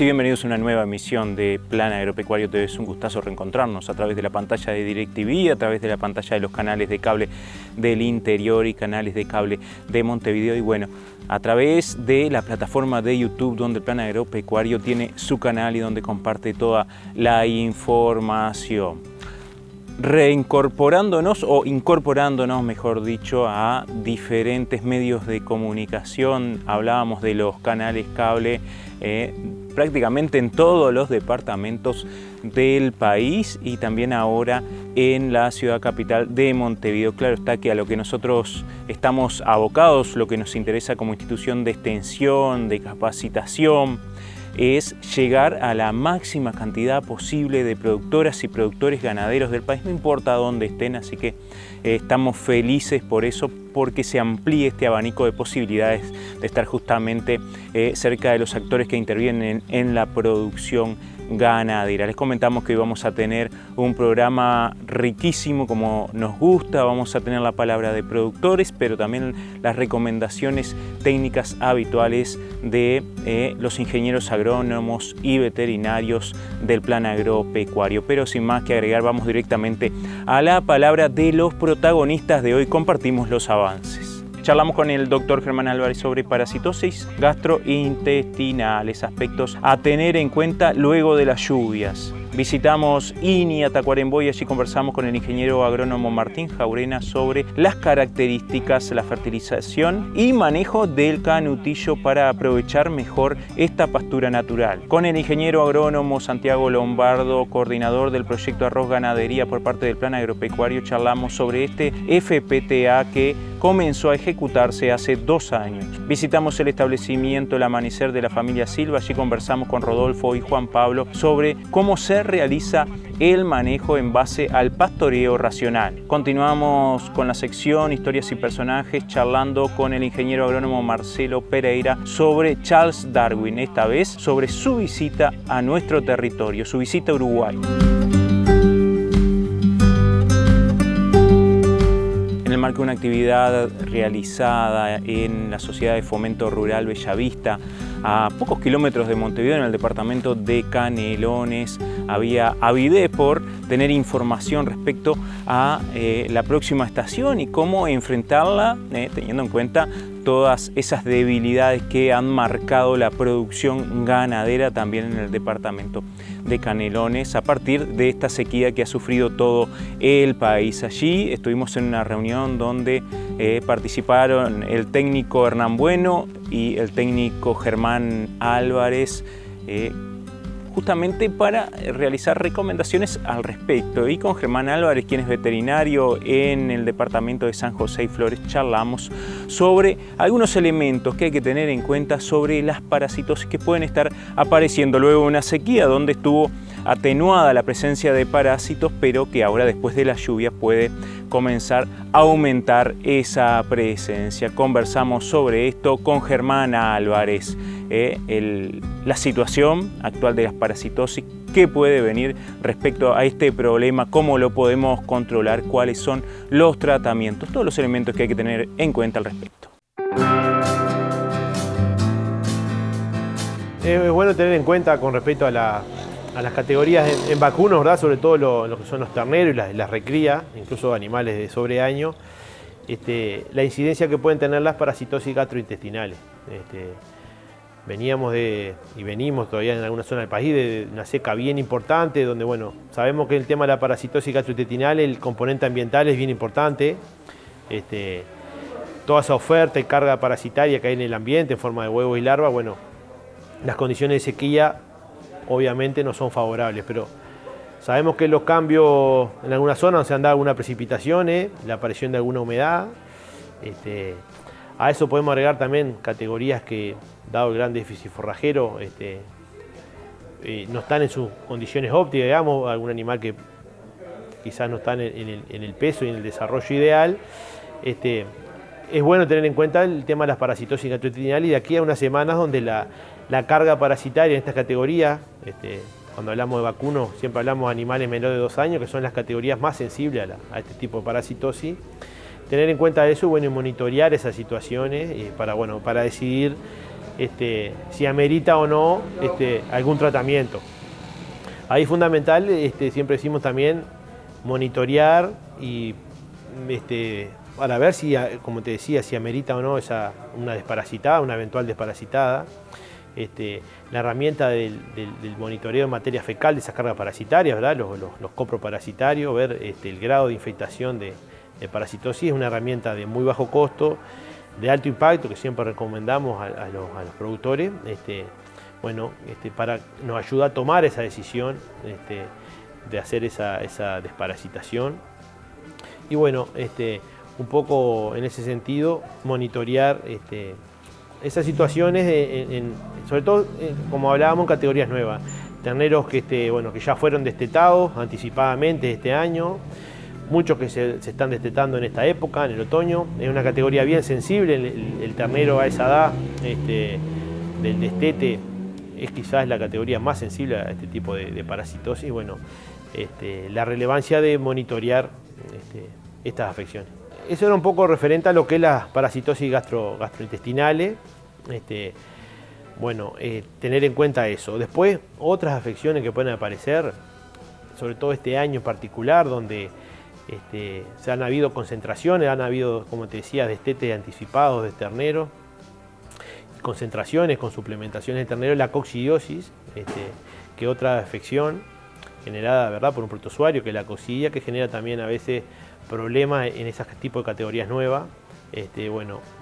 y bienvenidos a una nueva emisión de Plan Agropecuario TV. Es un gustazo reencontrarnos a través de la pantalla de DirecTV, a través de la pantalla de los canales de cable del interior y canales de cable de Montevideo y bueno, a través de la plataforma de YouTube donde el Plan Agropecuario tiene su canal y donde comparte toda la información. Reincorporándonos o incorporándonos, mejor dicho, a diferentes medios de comunicación. Hablábamos de los canales cable prácticamente en todos los departamentos del país y también ahora en la ciudad capital de Montevideo. Claro está que a lo que nosotros estamos abocados, lo que nos interesa como institución de extensión, de capacitación, es llegar a la máxima cantidad posible de productoras y productores ganaderos del país, no importa dónde estén, así que estamos felices por eso, porque se amplíe este abanico de posibilidades de estar justamente cerca de los actores que intervienen en la producción ganadera. Les comentamos que hoy vamos a tener un programa riquísimo como nos gusta, vamos a tener la palabra de productores, pero también las recomendaciones técnicas habituales de los ingenieros agrónomos y veterinarios del Plan Agropecuario. Pero sin más que agregar, vamos directamente a la palabra de los protagonistas de hoy. Compartimos los avances. Charlamos con el doctor Germán Álvarez sobre parasitosis gastrointestinales, aspectos a tener en cuenta luego de las lluvias. Visitamos INI a Tacuarembó y allí conversamos con el ingeniero agrónomo Martín Jaurena sobre las características, la fertilización y manejo del canutillo para aprovechar mejor esta pastura natural. Con el ingeniero agrónomo Santiago Lombardo, coordinador del proyecto Arroz Ganadería por parte del Plan Agropecuario, charlamos sobre este FPTA que comenzó a ejecutarse hace 2 años. Visitamos el establecimiento El Amanecer de la familia Silva, allí conversamos con Rodolfo y Juan Pablo sobre cómo se realiza el manejo en base al pastoreo racional. Continuamos con la sección Historias y Personajes, charlando con el ingeniero agrónomo Marcelo Pereira sobre Charles Darwin, esta vez sobre su visita a nuestro territorio, su visita a Uruguay. En el marco de una actividad realizada en la Sociedad de Fomento Rural Bellavista, a pocos kilómetros de Montevideo, en el departamento de Canelones, había avidez por tener información respecto a la próxima estación y cómo enfrentarla, teniendo en cuenta todas esas debilidades que han marcado la producción ganadera también en el departamento de Canelones a partir de esta sequía que ha sufrido todo el país. Allí estuvimos en una reunión donde participaron el técnico Hernán Bueno y el técnico Germán Álvarez, justamente para realizar recomendaciones al respecto. Y con Germán Álvarez, quien es veterinario en el departamento de San José y Flores, charlamos sobre algunos elementos que hay que tener en cuenta sobre las parasitosis que pueden estar apareciendo luego de una sequía donde estuvo atenuada la presencia de parásitos, pero que ahora después de la lluvia puede comenzar a aumentar esa presencia. Conversamos sobre esto con Germán Álvarez, la situación actual de las parasitosis, qué puede venir respecto a este problema, cómo lo podemos controlar, cuáles son los tratamientos, todos los elementos que hay que tener en cuenta al respecto. Es bueno tener en cuenta con respecto a las categorías en vacunos, ¿verdad? Sobre todo lo que son los terneros y las recrías, incluso animales de sobreaño, la incidencia que pueden tener las parasitosis gastrointestinales. Venimos todavía en alguna zona del país de una seca bien importante, donde bueno, sabemos que el tema de la parasitosis gastrointestinal, el componente ambiental es bien importante. Toda esa oferta y carga parasitaria que hay en el ambiente en forma de huevos y larvas, bueno, las condiciones de sequía obviamente no son favorables, pero sabemos que los cambios en algunas zonas se han dado algunas precipitaciones, la aparición de alguna humedad. A eso podemos agregar también categorías que, dado el gran déficit forrajero, no están en sus condiciones óptimas, digamos, algún animal que quizás no está en el peso y en el desarrollo ideal. Es bueno tener en cuenta el tema de las parasitosis gastrointestinales y de aquí a unas semanas donde la carga parasitaria en estas categorías, cuando hablamos de vacunos, siempre hablamos de animales menores de 2 años, que son las categorías más sensibles a este tipo de parasitosis. Tener en cuenta eso, bueno, y monitorear esas situaciones para decidir si amerita o no algún tratamiento. Ahí es fundamental, siempre decimos también, monitorear y para ver si, como te decía, si amerita o no una desparasitada, una eventual desparasitada. La herramienta del monitoreo en materia fecal de esa carga parasitaria, ¿verdad? Los coproparasitarios, ver el grado de infectación de parasitosis, es una herramienta de muy bajo costo, de alto impacto, que siempre recomendamos a los productores, nos ayuda a tomar esa decisión de hacer esa desparasitación. Y bueno, un poco en ese sentido, monitorear esas situaciones, sobre todo, como hablábamos, en categorías nuevas. Terneros que ya fueron destetados anticipadamente este año, muchos que se están destetando en esta época, en el otoño. Es una categoría bien sensible, el ternero a esa edad del destete es quizás la categoría más sensible a este tipo de parasitosis. Bueno, la relevancia de monitorear estas afecciones. Eso era un poco referente a lo que es las parasitosis gastrointestinales. Tener en cuenta eso. Después, otras afecciones que pueden aparecer, sobre todo este año en particular, donde se han habido concentraciones, han habido, como te decía, destetes anticipados de ternero, concentraciones con suplementaciones de ternero, la coccidiosis, que otra afección generada, ¿verdad?, por un protozoario, que es la coccidia, que genera también a veces problemas en ese tipo de categorías nuevas.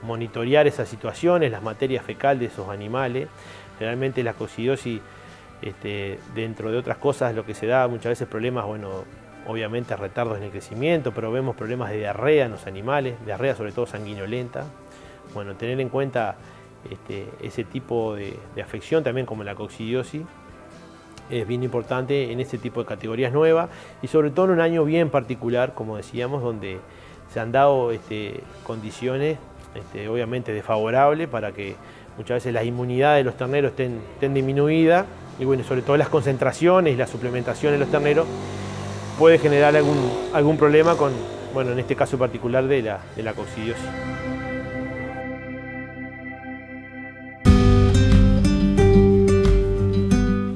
Monitorear esas situaciones, las materias fecales de esos animales. Realmente la coccidiosis, dentro de otras cosas, lo que se da muchas veces problemas, obviamente retardos en el crecimiento, pero vemos problemas de diarrea en los animales, diarrea sobre todo sanguinolenta. Tener en cuenta ese tipo de afección también, como la coccidiosis, es bien importante en este tipo de categorías nuevas y sobre todo en un año bien particular, como decíamos, donde se han dado condiciones obviamente desfavorables para que muchas veces la inmunidad de los terneros estén disminuidas y sobre todo las concentraciones y la suplementación en los terneros puede generar algún problema con, en este caso particular de la coccidiosis.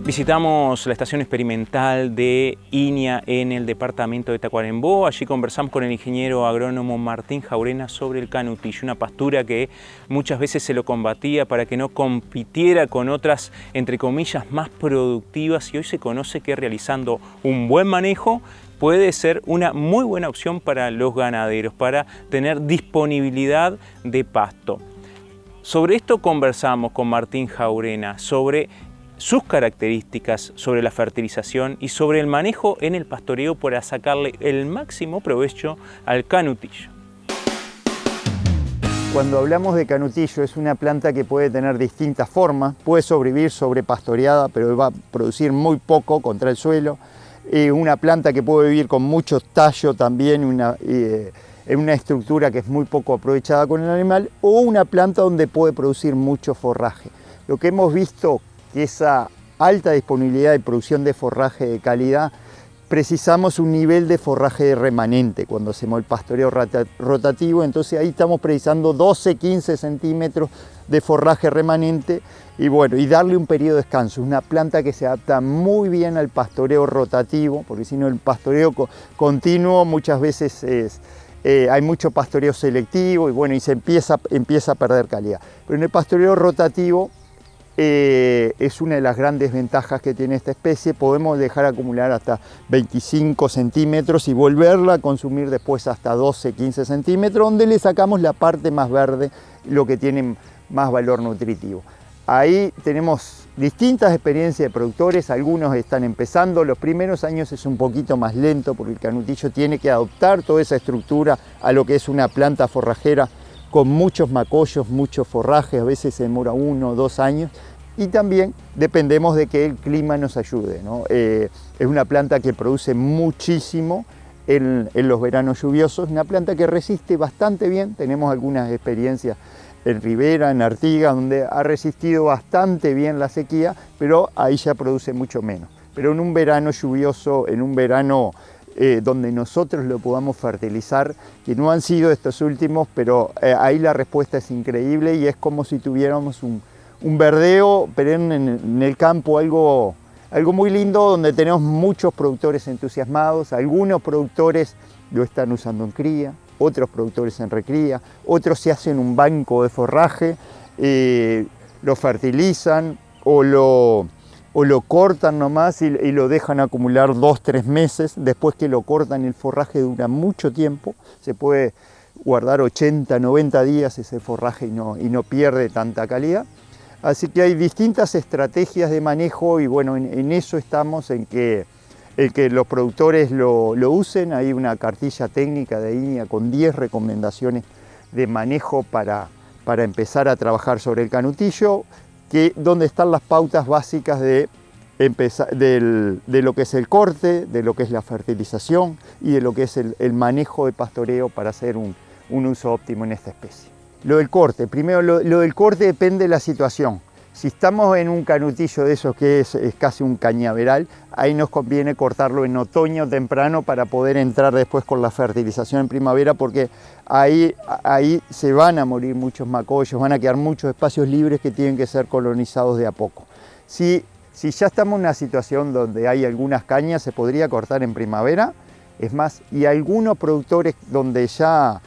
Visitamos la estación experimental de INIA en el departamento de Tacuarembó. Allí conversamos con el ingeniero agrónomo Martín Jaurena sobre el canutillo, una pastura que muchas veces se lo combatía para que no compitiera con otras, entre comillas, más productivas, y hoy se conoce que realizando un buen manejo puede ser una muy buena opción para los ganaderos, para tener disponibilidad de pasto. Sobre esto conversamos con Martín Jaurena, sobre sus características, sobre la fertilización y sobre el manejo en el pastoreo para sacarle el máximo provecho al canutillo. Cuando hablamos de canutillo, es una planta que puede tener distintas formas, puede sobrevivir sobrepastoreada, pero va a producir muy poco contra el suelo. Una planta que puede vivir con mucho tallo también, en una estructura que es muy poco aprovechada con el animal, o una planta donde puede producir mucho forraje. Lo que hemos visto que esa alta disponibilidad de producción de forraje de calidad, precisamos un nivel de forraje remanente cuando hacemos el pastoreo rotativo, entonces ahí estamos precisando 12-15 centímetros de forraje remanente y darle un periodo de descanso. Es una planta que se adapta muy bien al pastoreo rotativo, porque si no el pastoreo continuo muchas veces hay mucho pastoreo selectivo y se empieza a perder calidad. Pero en el pastoreo rotativo es una de las grandes ventajas que tiene esta especie. Podemos dejar acumular hasta 25 centímetros y volverla a consumir después hasta 12-15 centímetros, donde le sacamos la parte más verde, lo que tiene más valor nutritivo. Ahí tenemos distintas experiencias de productores, algunos están empezando, los primeros años es un poquito más lento porque el canutillo tiene que adoptar toda esa estructura a lo que es una planta forrajera con muchos macollos, mucho forraje, a veces se demora 1 o 2 años, y también dependemos de que el clima nos ayude, ¿no? Es una planta que produce muchísimo en los veranos lluviosos, una planta que resiste bastante bien, tenemos algunas experiencias en Rivera, en Artigas, donde ha resistido bastante bien la sequía, pero ahí ya produce mucho menos. Pero en un verano lluvioso, en un verano donde nosotros lo podamos fertilizar, que no han sido estos últimos, pero ahí la respuesta es increíble y es como si tuviéramos un verdeo perenne en el campo, algo muy lindo, donde tenemos muchos productores entusiasmados. Algunos productores lo están usando en cría, otros productores en recría, otros se hacen un banco de forraje, lo fertilizan o lo cortan nomás y lo dejan acumular 2-3 meses. Después que lo cortan, el forraje dura mucho tiempo, se puede guardar 80-90 días ese forraje y no pierde tanta calidad. Así que hay distintas estrategias de manejo y bueno, en eso estamos, en que los productores lo usen. Hay una cartilla técnica de INEA con 10 recomendaciones de manejo para empezar a trabajar sobre el canutillo, donde están las pautas básicas de lo que es el corte, de lo que es la fertilización y de lo que es el manejo de pastoreo para hacer un uso óptimo en esta especie. Lo del corte, primero lo del corte depende de la situación. Si estamos en un canutillo de esos que es casi un cañaveral, ahí nos conviene cortarlo en otoño temprano para poder entrar después con la fertilización en primavera, porque ahí se van a morir muchos macollos, van a quedar muchos espacios libres que tienen que ser colonizados de a poco. Si ya estamos en una situación donde hay algunas cañas, se podría cortar en primavera. Es más, y algunos productores donde ya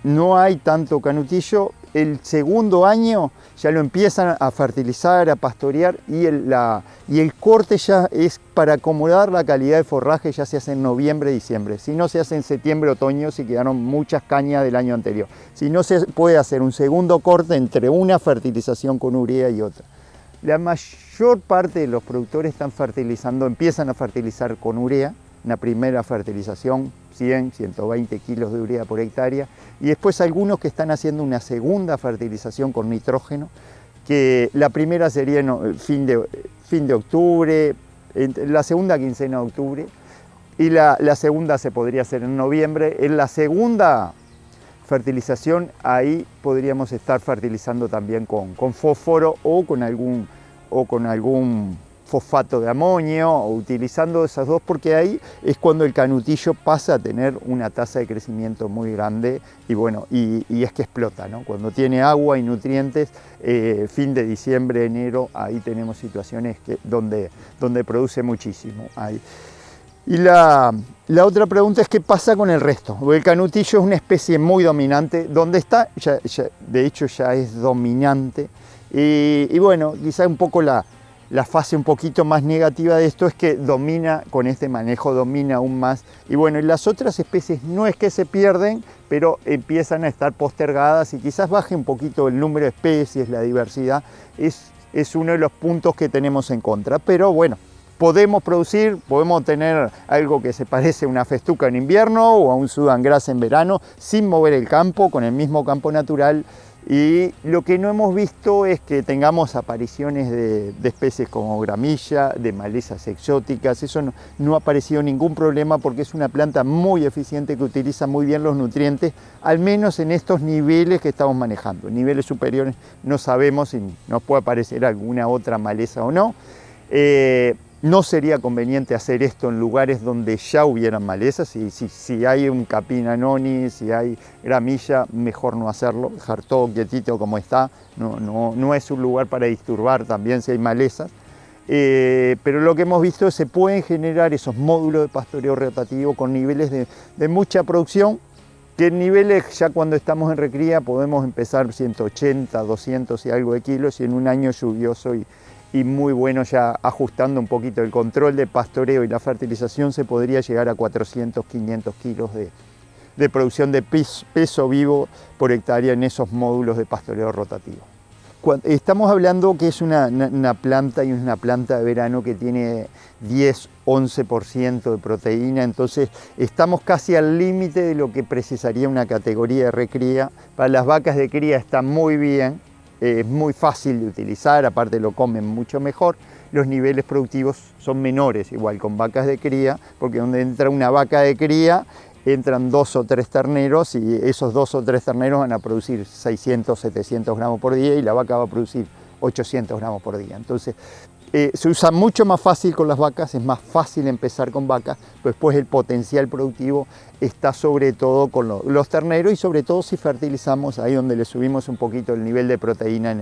no hay tanto canutillo, el segundo año ya lo empiezan a fertilizar, a pastorear y el corte ya es para acomodar la calidad de forraje, ya se hace en noviembre, diciembre. Si no, se hace en septiembre, otoño, si quedaron muchas cañas del año anterior. Si no, se puede hacer un segundo corte entre una fertilización con urea y otra. La mayor parte de los productores empiezan a fertilizar con urea, una primera fertilización, 100, 120 kilos de urea por hectárea, y después algunos que están haciendo una segunda fertilización con nitrógeno, que la primera sería en fin de octubre, la segunda quincena de octubre, y la segunda se podría hacer en noviembre. En la segunda fertilización, ahí podríamos estar fertilizando también con fósforo o con algún fosfato de amonio, o utilizando esas dos, porque ahí es cuando el canutillo pasa a tener una tasa de crecimiento muy grande y bueno, y es que explota, ¿no? Cuando tiene agua y nutrientes, fin de diciembre, enero, ahí tenemos situaciones donde produce muchísimo. Ahí. Y la otra pregunta es qué pasa con el resto. El canutillo es una especie muy dominante, donde está, de hecho ya es dominante, y bueno, quizá un poco la fase un poquito más negativa de esto es que domina, con este manejo domina aún más. Y bueno, y las otras especies no es que se pierden, pero empiezan a estar postergadas y quizás baje un poquito el número de especies, la diversidad. Es uno de los puntos que tenemos en contra. Pero bueno, podemos tener algo que se parece a una festuca en invierno o a un Sudan Grass en verano, sin mover el campo, con el mismo campo natural. Y lo que no hemos visto es que tengamos apariciones de especies como gramilla, de malezas exóticas. Eso no ha aparecido ningún problema, porque es una planta muy eficiente que utiliza muy bien los nutrientes, al menos en estos niveles que estamos manejando. En niveles superiores no sabemos si nos puede aparecer alguna otra maleza o no. No sería conveniente hacer esto en lugares donde ya hubieran malezas. Si hay un capina noni, si hay gramilla, mejor no hacerlo, dejar todo quietito como está. No es un lugar para disturbar también si hay malezas. Pero lo que hemos visto es que se pueden generar esos módulos de pastoreo rotativo con niveles de mucha producción, que en niveles ya cuando estamos en recría podemos empezar 180, 200 y algo de kilos, y en un año lluvioso y muy bueno, ya ajustando un poquito el control de pastoreo y la fertilización, se podría llegar a 400, 500 kilos de producción de peso vivo por hectárea en esos módulos de pastoreo rotativo. Estamos hablando que es una planta, y es una planta de verano que tiene 10-11% de proteína, entonces estamos casi al límite de lo que precisaría una categoría de recría. Para las vacas de cría está muy bien. Es muy fácil de utilizar, aparte lo comen mucho mejor. Los niveles productivos son menores, igual con vacas de cría, porque donde entra una vaca de cría, entran 2 o 3 terneros, y esos 2 o 3 terneros van a producir 600, 700 gramos por día, y la vaca va a producir 800 gramos por día. Entonces, se usa mucho más fácil con las vacas, es más fácil empezar con vacas, pero después el potencial productivo está sobre todo con los terneros, y sobre todo si fertilizamos, ahí donde le subimos un poquito el nivel de proteína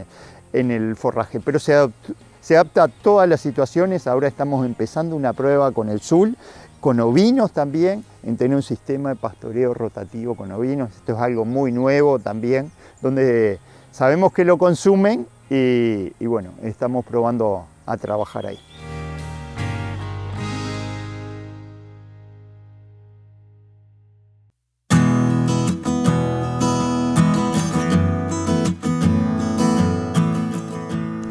en el forraje, pero se adapta a todas las situaciones. Ahora estamos empezando una prueba con el sul, con ovinos también, en tener un sistema de pastoreo rotativo con ovinos. Esto es algo muy nuevo también, donde sabemos que lo consumen y bueno, estamos probando a trabajar ahí.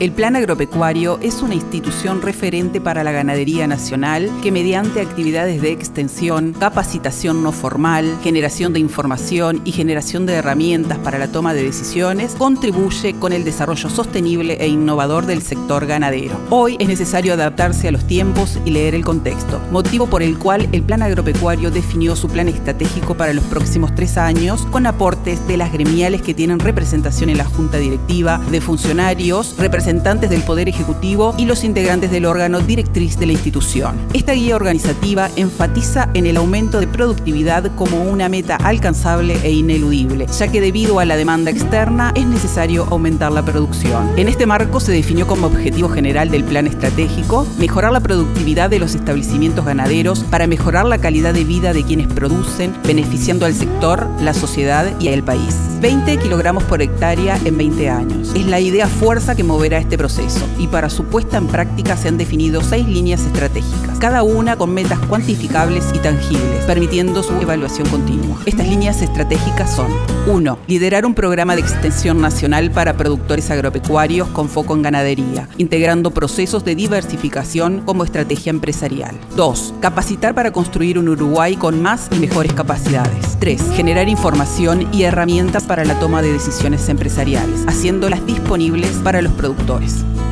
El Plan Agropecuario es una institución referente para la ganadería nacional que mediante actividades de extensión, capacitación no formal, generación de información y generación de herramientas para la toma de decisiones contribuye con el desarrollo sostenible e innovador del sector ganadero. Hoy es necesario adaptarse a los tiempos y leer el contexto, motivo por el cual el Plan Agropecuario definió su plan estratégico para los próximos 3 años con aportes de las gremiales que tienen representación en la Junta Directiva, de funcionarios, representantes del Poder Ejecutivo y los integrantes del órgano directriz de la institución. Esta guía organizativa enfatiza en el aumento de productividad como una meta alcanzable e ineludible, ya que debido a la demanda externa es necesario aumentar la producción. En este marco se definió como objetivo general del plan estratégico mejorar la productividad de los establecimientos ganaderos para mejorar la calidad de vida de quienes producen, beneficiando al sector, la sociedad y al país. 20 kilogramos por hectárea en 20 años. Es la idea fuerza que moverá este proceso y para su puesta en práctica se han definido 6 líneas estratégicas, cada una con metas cuantificables y tangibles, permitiendo su evaluación continua. Estas líneas estratégicas son: 1. Liderar un programa de extensión nacional para productores agropecuarios con foco en ganadería, integrando procesos de diversificación como estrategia empresarial. 2. Capacitar para construir un Uruguay con más y mejores capacidades. 3. Generar información y herramientas para la toma de decisiones empresariales, haciéndolas disponibles para los productores.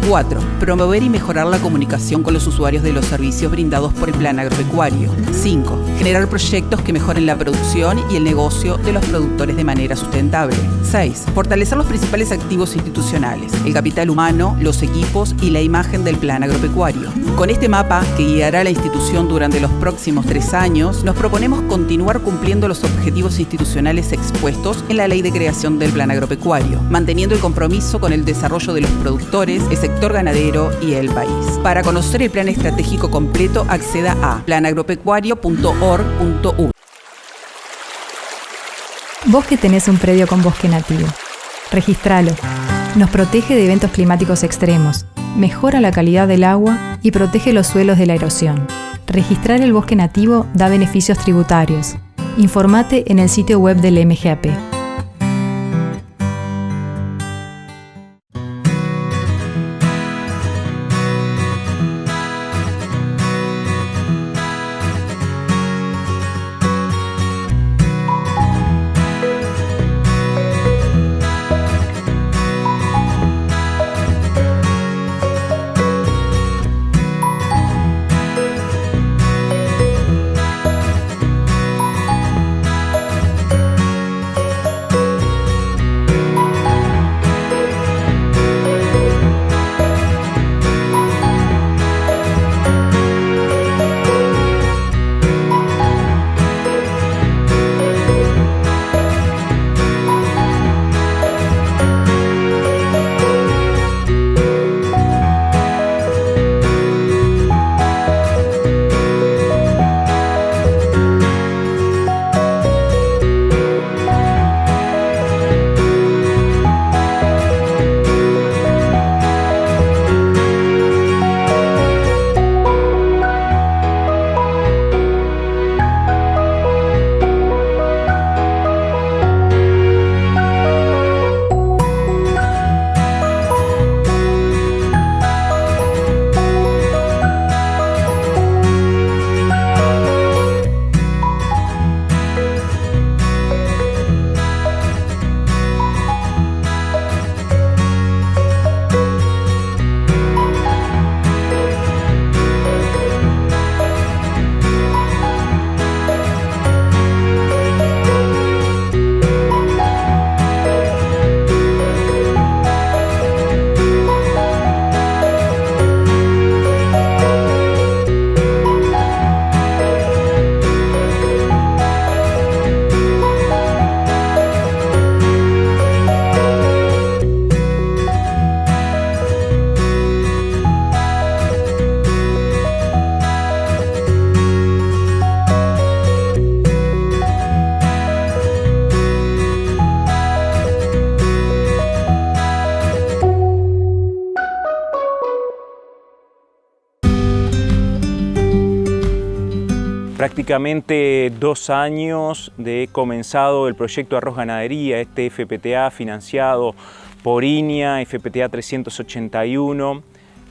4. Promover y mejorar la comunicación con los usuarios de los servicios brindados por el Plan Agropecuario. 5. Generar proyectos que mejoren la producción y el negocio de los productores de manera sustentable. 6. Fortalecer los principales activos institucionales, el capital humano, los equipos y la imagen del Plan Agropecuario. Con este mapa, que guiará a la institución durante los próximos 3 años, nos proponemos continuar cumpliendo los objetivos institucionales expuestos en la Ley de Creación del Plan Agropecuario, manteniendo el compromiso con el desarrollo de los productores, el sector ganadero y el país. Para conocer el plan estratégico completo, acceda a planagropecuario.org.uy. Vos que tenés un predio con bosque nativo, registralo. Nos protege de eventos climáticos extremos, mejora la calidad del agua y protege los suelos de la erosión. Registrar el bosque nativo da beneficios tributarios. Informate en el sitio web del MGAP. Prácticamente 2 años de comenzado el proyecto Arroz Ganadería, este FPTA financiado por INIA, FPTA 381,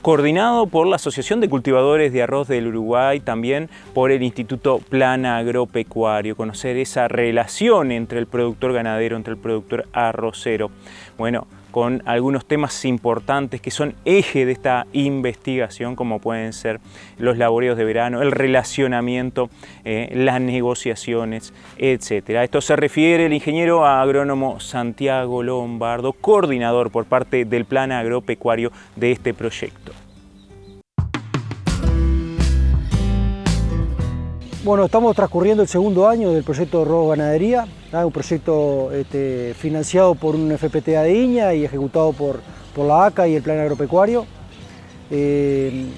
coordinado por la Asociación de Cultivadores de Arroz del Uruguay, también por el Instituto Plan Agropecuario, conocer esa relación entre el productor ganadero, entre el productor arrocero. Bueno, con algunos temas importantes que son eje de esta investigación, como pueden ser los laboreos de verano, el relacionamiento, las negociaciones, etc. A esto se refiere el ingeniero agrónomo Santiago Lombardo, coordinador por parte del Plan Agropecuario de este proyecto. Bueno, estamos transcurriendo el segundo año del proyecto Arroz Ganadería, un proyecto financiado por un FPTA de INIA y ejecutado por la ACA y el Plan Agropecuario. El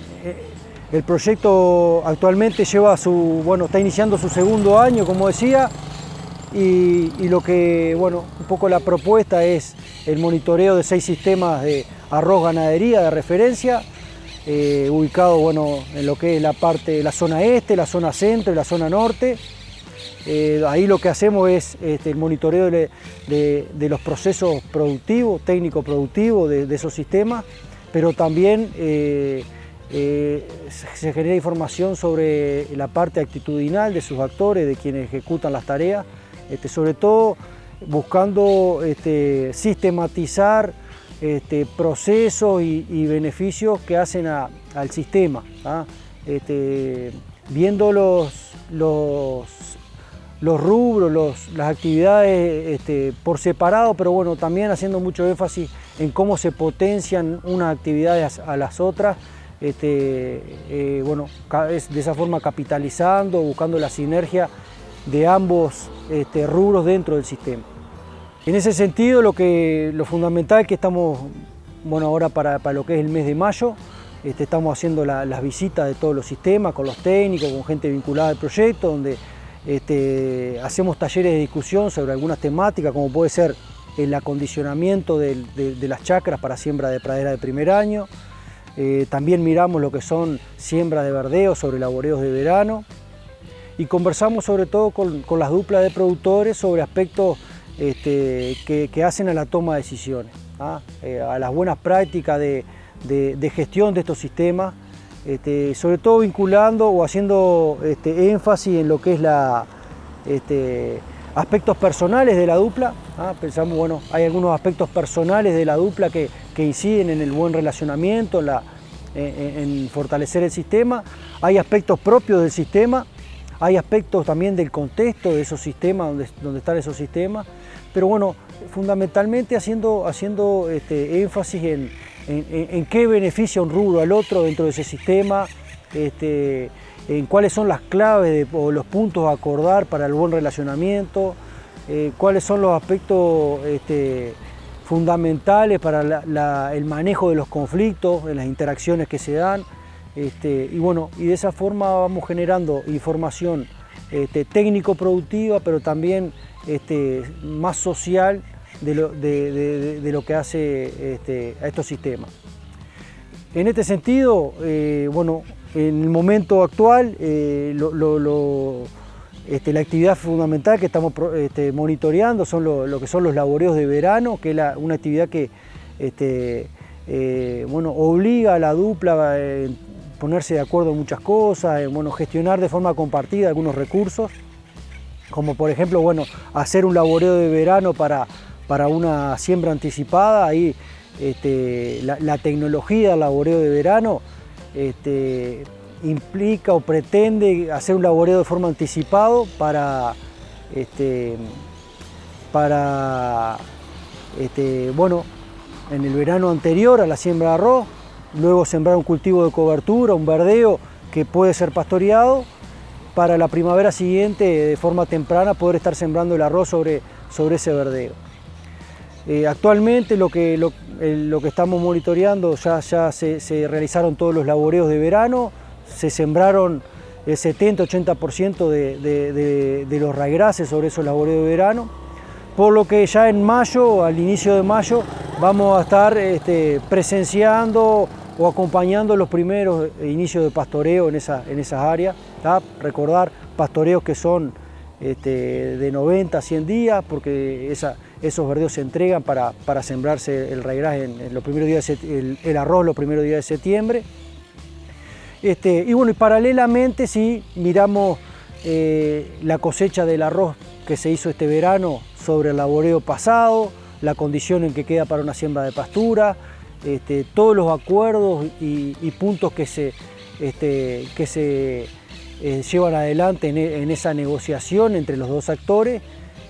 proyecto actualmente está iniciando su segundo año, como decía, y lo que, un poco la propuesta es el monitoreo de 6 sistemas de arroz ganadería de referencia, ubicado en lo que es la zona este, la zona centro y la zona norte. Ahí lo que hacemos es el monitoreo de los procesos productivos, técnico-productivos de esos sistemas, pero también se genera información sobre la parte actitudinal de sus actores, de quienes ejecutan las tareas, sobre todo buscando sistematizar procesos y beneficios que hacen al sistema, viendo los rubros, las actividades por separado, pero también haciendo mucho énfasis en cómo se potencian unas actividades a las otras, de esa forma capitalizando, buscando la sinergia de ambos rubros dentro del sistema. En ese sentido, lo fundamental que estamos, ahora para lo que es el mes de mayo, estamos haciendo las visitas de todos los sistemas, con los técnicos, con gente vinculada al proyecto, donde hacemos talleres de discusión sobre algunas temáticas, como puede ser el acondicionamiento de las chacras para siembra de pradera de primer año. También miramos lo que son siembras de verdeo sobre laboreos de verano, y conversamos sobre todo con las duplas de productores sobre aspectos que hacen a la toma de decisiones, a las buenas prácticas de gestión de estos sistemas, sobre todo vinculando o haciendo énfasis en lo que es aspectos personales de la dupla. Pensamos, hay algunos aspectos personales de la dupla que inciden en el buen relacionamiento, en fortalecer el sistema. Hay aspectos propios del sistema, hay aspectos también del contexto de esos sistemas, donde están esos sistemas, pero fundamentalmente haciendo énfasis en qué beneficia un rubro al otro dentro de ese sistema, en cuáles son las claves o los puntos a acordar para el buen relacionamiento, cuáles son los aspectos fundamentales para el manejo de los conflictos, de las interacciones que se dan, y de esa forma vamos generando información técnico-productiva, pero también más social de lo que hace a estos sistemas. En este sentido, en el momento actual, la actividad fundamental que estamos monitoreando son lo que son los laboreos de verano, que es una actividad que obliga a la dupla a ponerse de acuerdo en muchas cosas, gestionar de forma compartida algunos recursos, como por ejemplo hacer un laboreo de verano para una siembra anticipada. Ahí la tecnología del laboreo de verano implica o pretende hacer un laboreo de forma anticipado para en el verano anterior a la siembra de arroz, luego sembrar un cultivo de cobertura, un verdeo que puede ser pastoreado, para la primavera siguiente de forma temprana poder estar sembrando el arroz sobre ese verdeo. Actualmente lo que estamos monitoreando, ya se realizaron todos los laboreos de verano, se sembraron el 70-80% de los raigrases sobre esos laboreos de verano, por lo que ya en mayo, al inicio de mayo, vamos a estar presenciando o acompañando los primeros inicios de pastoreo en esas áreas. Recordar pastoreos que son de 90 a 100 días, porque esos verdeos se entregan para sembrarse el raíz en los primeros días el arroz los primeros días de septiembre. Y bueno, y paralelamente si miramos la cosecha del arroz que se hizo este verano sobre el laboreo pasado, la condición en que queda para una siembra de pastura, todos los acuerdos y puntos que se llevan adelante en esa negociación entre los dos actores,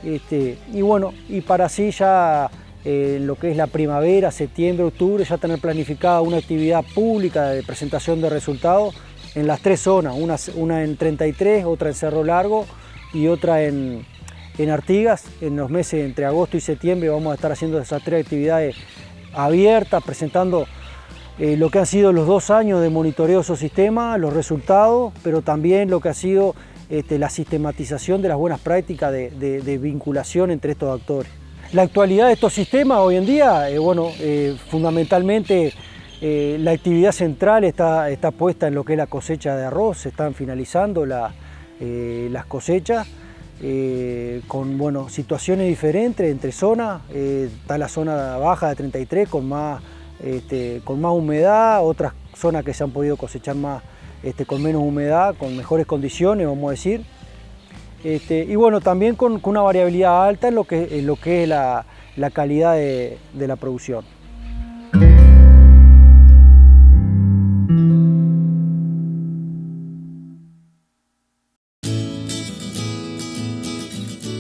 y bueno, y para así ya lo que es la primavera, septiembre, octubre, ya tener planificada una actividad pública de presentación de resultados en las 3 zonas, una en 33, otra en Cerro Largo y otra en Artigas. En los meses entre agosto y septiembre vamos a estar haciendo esas 3 actividades abiertas, presentando lo que han sido los 2 años de monitoreo de esos sistemas, los resultados, pero también lo que ha sido la sistematización de las buenas prácticas de vinculación entre estos actores. La actualidad de estos sistemas hoy en día, fundamentalmente la actividad central está puesta en lo que es la cosecha de arroz. Se están finalizando las cosechas con situaciones diferentes entre zonas. Está la zona baja de 33 con más humedad, otras zonas que se han podido cosechar más con menos humedad, con mejores condiciones, vamos a decir. Y bueno, también con una variabilidad alta en lo que es la calidad de la producción.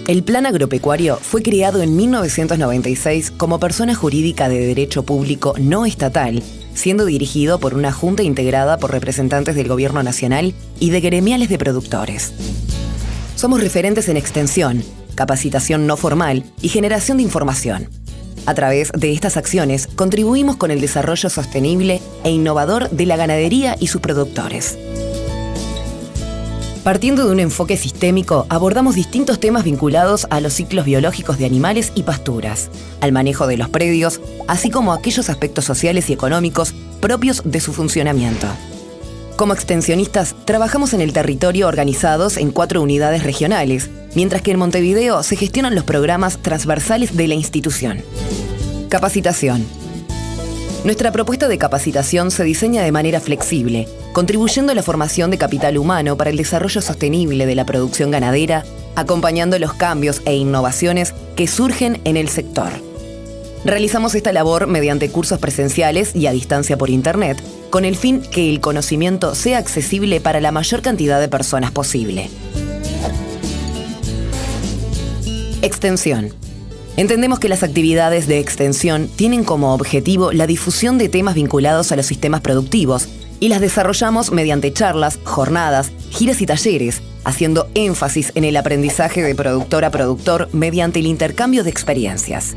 El Plan Agropecuario fue creado en 1996 como persona jurídica de derecho público no estatal, siendo dirigido por una junta integrada por representantes del Gobierno Nacional y de gremiales de productores. Somos referentes en extensión, capacitación no formal y generación de información. A través de estas acciones contribuimos con el desarrollo sostenible e innovador de la ganadería y sus productores. Partiendo de un enfoque sistémico, abordamos distintos temas vinculados a los ciclos biológicos de animales y pasturas, al manejo de los predios, así como aquellos aspectos sociales y económicos propios de su funcionamiento. Como extensionistas, trabajamos en el territorio organizados en 4 unidades regionales, mientras que en Montevideo se gestionan los programas transversales de la institución. Capacitación. Nuestra propuesta de capacitación se diseña de manera flexible, contribuyendo a la formación de capital humano para el desarrollo sostenible de la producción ganadera, acompañando los cambios e innovaciones que surgen en el sector. Realizamos esta labor mediante cursos presenciales y a distancia por Internet, con el fin que el conocimiento sea accesible para la mayor cantidad de personas posible. Extensión. Entendemos que las actividades de extensión tienen como objetivo la difusión de temas vinculados a los sistemas productivos y las desarrollamos mediante charlas, jornadas, giras y talleres, haciendo énfasis en el aprendizaje de productor a productor mediante el intercambio de experiencias.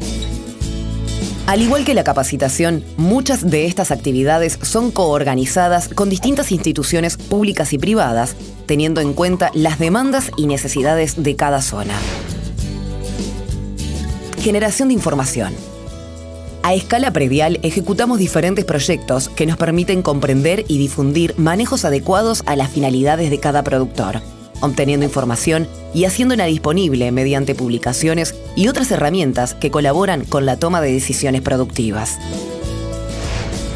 Al igual que la capacitación, muchas de estas actividades son coorganizadas con distintas instituciones públicas y privadas, teniendo en cuenta las demandas y necesidades de cada zona. Generación de información. A escala predial ejecutamos diferentes proyectos que nos permiten comprender y difundir manejos adecuados a las finalidades de cada productor, obteniendo información y haciéndola disponible mediante publicaciones y otras herramientas que colaboran con la toma de decisiones productivas.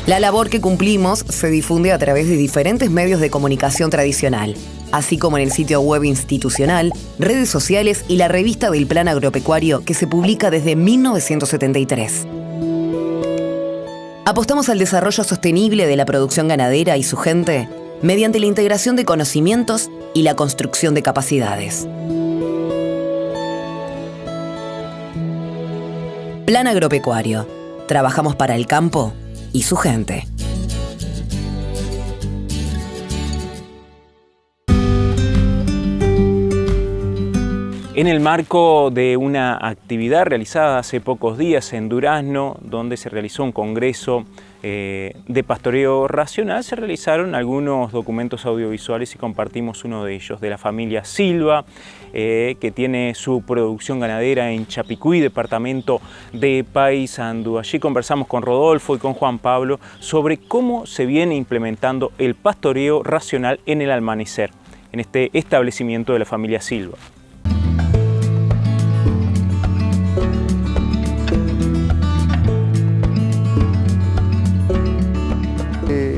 La labor que cumplimos se difunde a través de diferentes medios de comunicación tradicional, así como en el sitio web institucional, redes sociales y la revista del Plan Agropecuario que se publica desde 1973. Apostamos al desarrollo sostenible de la producción ganadera y su gente mediante la integración de conocimientos y la construcción de capacidades. Plan Agropecuario. Trabajamos para el campo y su gente. En el marco de una actividad realizada hace pocos días en Durazno, donde se realizó un congreso de pastoreo racional, se realizaron algunos documentos audiovisuales y compartimos uno de ellos, de la familia Silva, que tiene su producción ganadera en Chapicuí, departamento de Paysandú. Allí conversamos con Rodolfo y con Juan Pablo sobre cómo se viene implementando el pastoreo racional en el Almanecer, en este establecimiento de la familia Silva.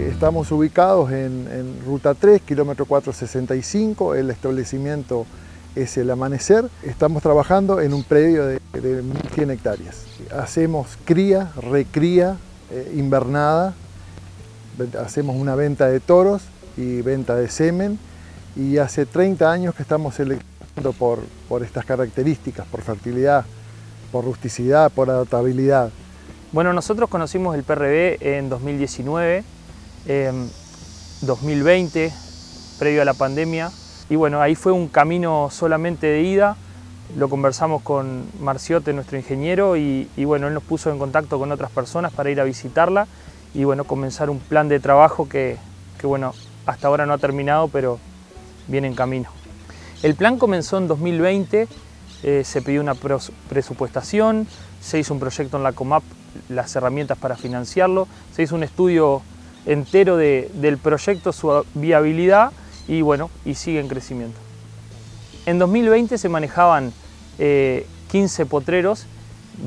Estamos ubicados en Ruta 3, kilómetro 465, el establecimiento es el Amanecer. Estamos trabajando en un predio de 1.100 hectáreas. Hacemos cría, recría, invernada, hacemos una venta de toros y venta de semen, y hace 30 años que estamos seleccionando por estas características, por fertilidad, por rusticidad, por adaptabilidad. Bueno, nosotros conocimos el PRB en 2019, 2020, previo a la pandemia, y bueno, ahí fue un camino solamente de ida. Lo conversamos con Marciote, nuestro ingeniero, y bueno, él nos puso en contacto con otras personas para ir a visitarla y bueno, comenzar un plan de trabajo que bueno, hasta ahora no ha terminado, pero viene en camino. El plan comenzó en 2020, se pidió una presupuestación, se hizo un proyecto en la Comap, las herramientas para financiarlo, se hizo un estudio entero del proyecto, su viabilidad, y bueno, y sigue en crecimiento. En 2020 se manejaban 15 potreros,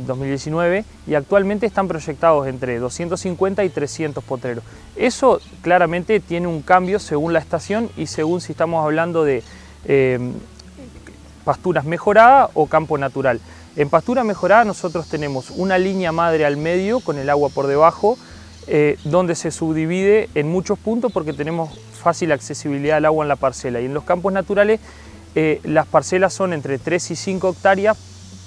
2019, y actualmente están proyectados entre 250 y 300 potreros. Eso claramente tiene un cambio según la estación y según si estamos hablando de pasturas mejoradas o campo natural. En pastura mejorada nosotros tenemos una línea madre al medio con el agua por debajo, donde se subdivide en muchos puntos porque tenemos fácil accesibilidad al agua en la parcela. Y en los campos naturales las parcelas son entre 3 y 5 hectáreas,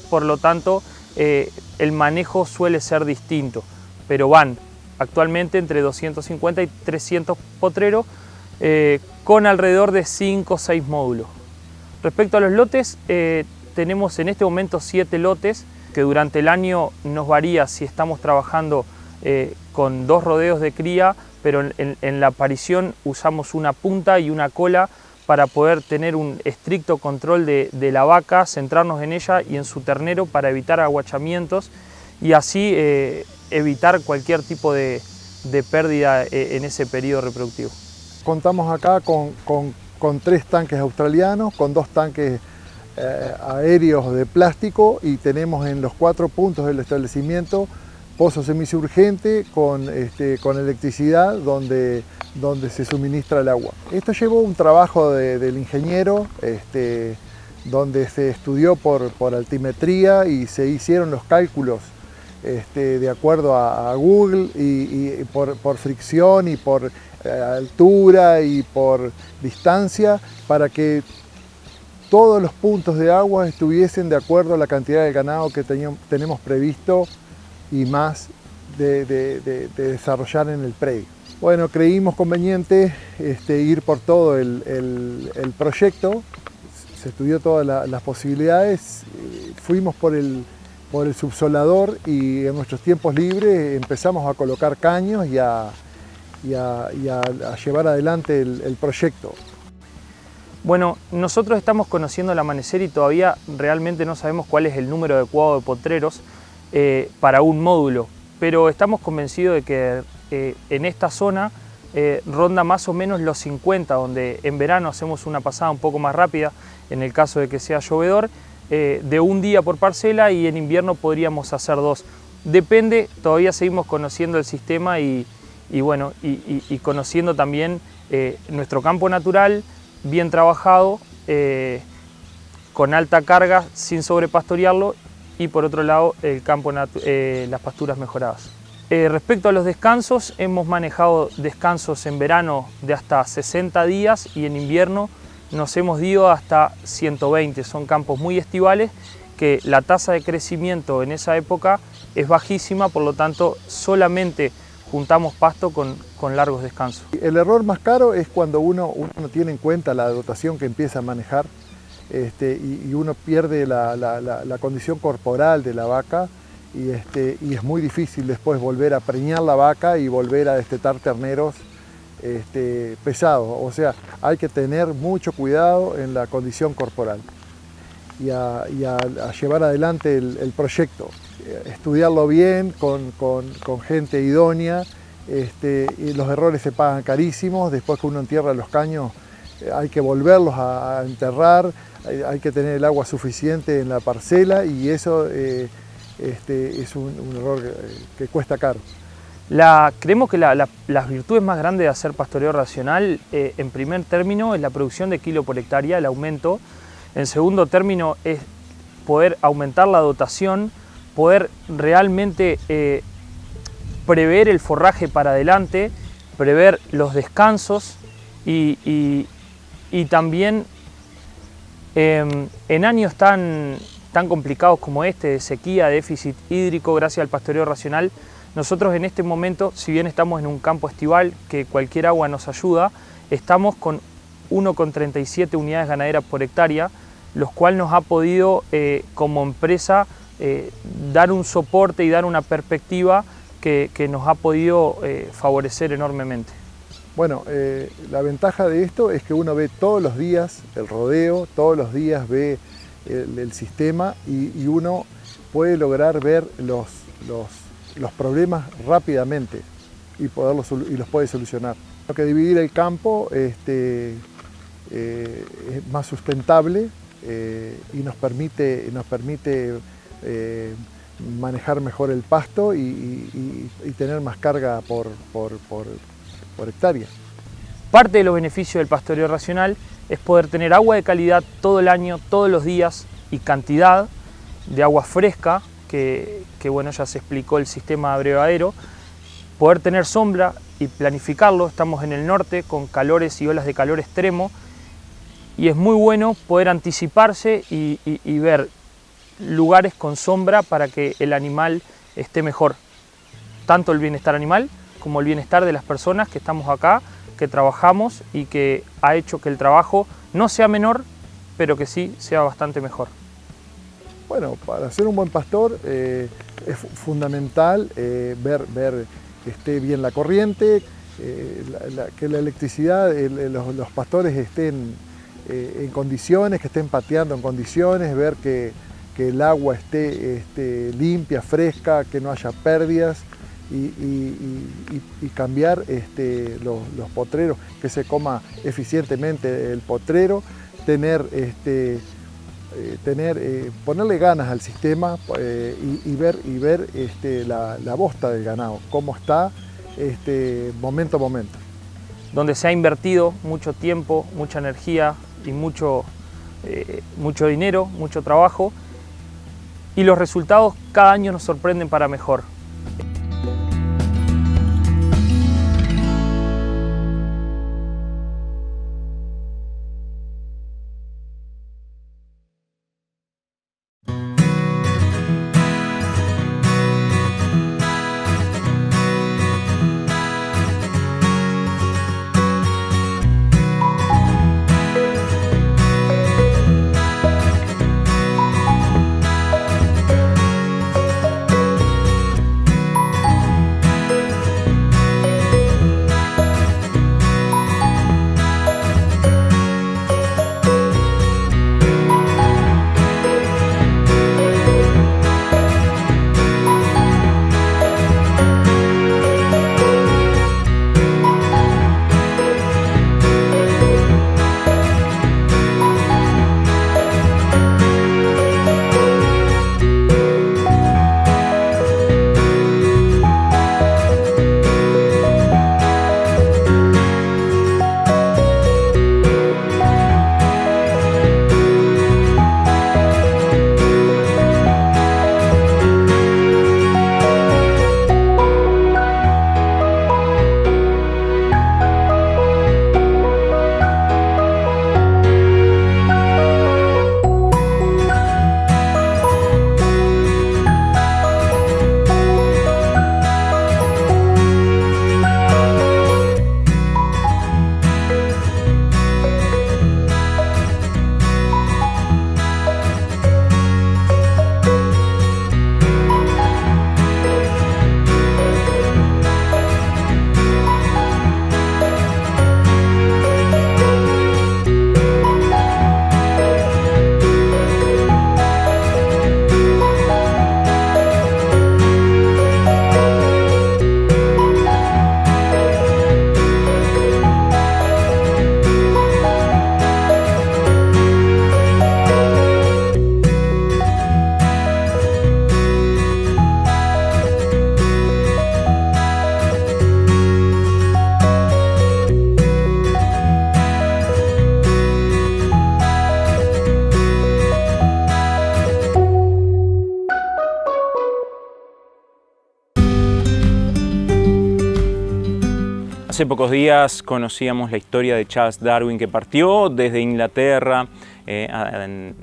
por lo tanto el manejo suele ser distinto, pero van actualmente entre 250 y 300 potreros con alrededor de 5 o 6 módulos. Respecto a los lotes, tenemos en este momento 7 lotes, que durante el año nos varía si estamos trabajando con 2 rodeos de cría, pero en la aparición usamos una punta y una cola para poder tener un estricto control de la vaca, centrarnos en ella y en su ternero para evitar aguachamientos y así evitar cualquier tipo de pérdida en ese periodo reproductivo. Contamos acá con 3 tanques australianos, con 2 tanques aéreos de plástico, y tenemos en los 4 puntos del establecimiento pozo semisurgente con electricidad donde se suministra el agua. Esto llevó un trabajo del ingeniero, donde se estudió por altimetría y se hicieron los cálculos de acuerdo a Google y por fricción y por altura y por distancia, para que todos los puntos de agua estuviesen de acuerdo a la cantidad de ganado que tenemos previsto y más de desarrollar en el predio. Bueno, creímos conveniente ir por todo el proyecto, se estudió todas las posibilidades, fuimos por el subsolador y en nuestros tiempos libres empezamos a colocar caños y a llevar adelante el proyecto. Bueno, nosotros estamos conociendo el Amanecer y todavía realmente no sabemos cuál es el número adecuado de potreros para un módulo, pero estamos convencidos de que en esta zona ronda más o menos los 50, donde en verano hacemos una pasada un poco más rápida, en el caso de que sea llovedor, de un día por parcela, y en invierno podríamos hacer 2. Depende, todavía seguimos conociendo el sistema y conociendo también nuestro campo natural, bien trabajado, con alta carga, sin sobrepastorearlo, y por otro lado el campo las pasturas mejoradas. Respecto a los descansos, hemos manejado descansos en verano de hasta 60 días y en invierno nos hemos ido hasta 120. Son campos muy estivales que la tasa de crecimiento en esa época es bajísima, por lo tanto solamente juntamos pasto con largos descansos. El error más caro es cuando uno no tiene en cuenta la dotación que empieza a manejar y uno pierde la condición corporal de la vaca y es muy difícil después volver a preñar la vaca y volver a destetar terneros pesados. O sea, hay que tener mucho cuidado en la condición corporal y a llevar adelante el proyecto, estudiarlo bien con gente idónea. Y los errores se pagan carísimos. Después que uno entierra los caños, hay que volverlos a enterrar, hay que tener el agua suficiente en la parcela, y eso es un error que cuesta caro. Creemos que las virtudes más grandes de hacer pastoreo racional, en primer término, es la producción de kilo por hectárea, el aumento. En segundo término, es poder aumentar la dotación, poder realmente prever el forraje para adelante, prever los descansos y también en años tan complicados como este, de sequía, de déficit hídrico, gracias al pastoreo racional, nosotros en este momento, si bien estamos en un campo estival, que cualquier agua nos ayuda, estamos con 1,37 unidades ganaderas por hectárea, los cuales nos ha podido como empresa dar un soporte y dar una perspectiva que nos ha podido favorecer enormemente. Bueno, la ventaja de esto es que uno ve todos los días el rodeo, todos los días ve el sistema, y uno puede lograr ver los problemas rápidamente y los puede solucionar. Lo que dividir el campo es más sustentable y nos permite manejar mejor el pasto y tener más carga por hectárea. Parte de los beneficios del pastoreo racional es poder tener agua de calidad todo el año, todos los días, y cantidad de agua fresca, que bueno, ya se explicó el sistema abrevadero, poder tener sombra y planificarlo. Estamos en el norte con calores y olas de calor extremo, y es muy bueno poder anticiparse y ver lugares con sombra para que el animal esté mejor, tanto el bienestar animal como el bienestar de las personas que estamos acá, que trabajamos, y que ha hecho que el trabajo no sea menor, pero que sí sea bastante mejor. Bueno, para ser un buen pastor es fundamental ver que esté bien la corriente, que la electricidad, los pastores estén en condiciones, que estén pateando en condiciones, ver que el agua esté limpia, fresca, que no haya pérdidas, y cambiar los potreros, que se coma eficientemente el potrero, ponerle ganas al sistema y ver la bosta del ganado, cómo está momento a momento. Donde se ha invertido mucho tiempo, mucha energía y mucho dinero, mucho trabajo, y los resultados cada año nos sorprenden para mejor. Hace pocos días conocíamos la historia de Charles Darwin, que partió desde Inglaterra en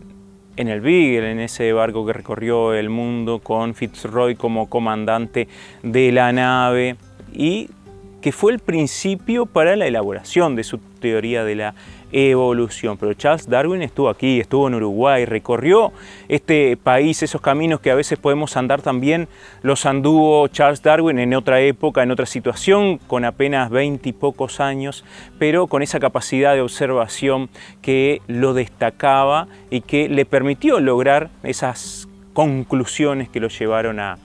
el Beagle, en ese barco que recorrió el mundo con Fitzroy como comandante de la nave, y que fue el principio para la elaboración de su teoría de la evolución. Pero Charles Darwin estuvo aquí, estuvo en Uruguay, recorrió este país, esos caminos que a veces podemos andar también, los anduvo Charles Darwin en otra época, en otra situación, con apenas 20 y pocos años, pero con esa capacidad de observación que lo destacaba y que le permitió lograr esas conclusiones que lo llevaron a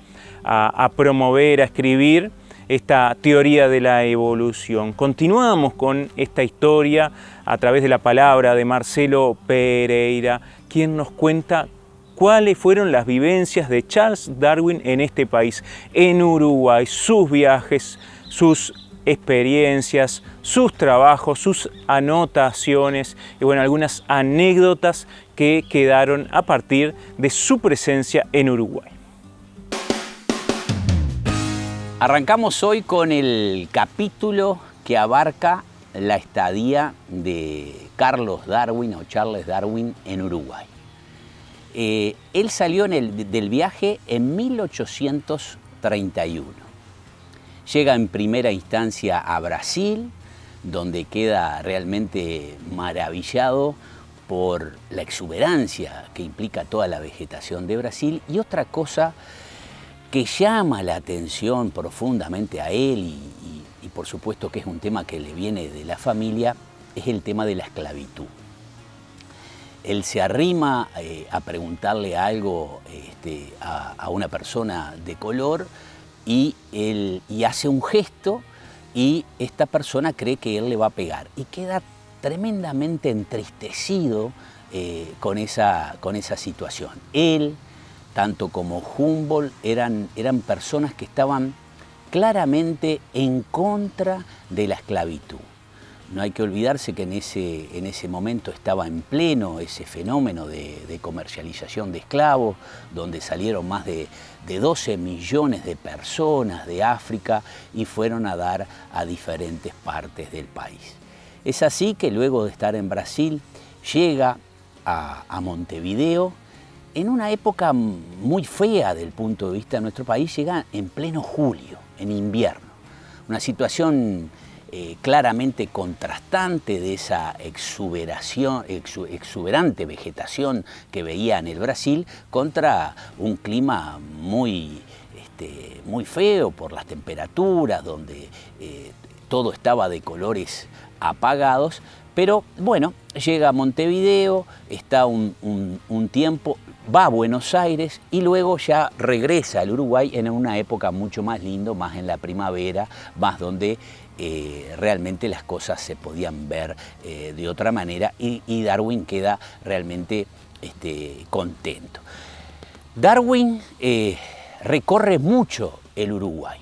promover, a escribir esta teoría de la evolución. Continuamos con esta historia a través de la palabra de Marcelo Pereira, quien nos cuenta cuáles fueron las vivencias de Charles Darwin en este país, en Uruguay, sus viajes, sus experiencias, sus trabajos, sus anotaciones y bueno, algunas anécdotas que quedaron a partir de su presencia en Uruguay. Arrancamos hoy con el capítulo que abarca la estadía de Carlos Darwin o Charles Darwin en Uruguay. Él salió del viaje en 1831. Llega en primera instancia a Brasil, donde queda realmente maravillado por la exuberancia que implica toda la vegetación de Brasil. Y otra cosa que llama la atención profundamente a él y por supuesto que es un tema que le viene de la familia, es el tema de la esclavitud. Él se arrima a preguntarle algo a una persona de color y hace un gesto y esta persona cree que él le va a pegar y queda tremendamente entristecido con esa situación. Él, tanto como Humboldt, eran personas que estaban claramente en contra de la esclavitud. No hay que olvidarse que en ese momento estaba en pleno ese fenómeno de comercialización de esclavos, donde salieron más de 12 millones de personas de África y fueron a dar a diferentes partes del país. Es así que luego de estar en Brasil, llega a Montevideo, en una época muy fea del punto de vista de nuestro país, llega en pleno julio, en invierno. Una situación claramente contrastante de esa exuberante vegetación que veía en el Brasil contra un clima muy feo por las temperaturas, donde todo estaba de colores apagados. Pero bueno, llega a Montevideo, está un tiempo, va a Buenos Aires y luego ya regresa al Uruguay en una época mucho más lindo, más en la primavera, más donde realmente las cosas se podían ver de otra manera y Darwin queda realmente contento. Darwin recorre mucho el Uruguay.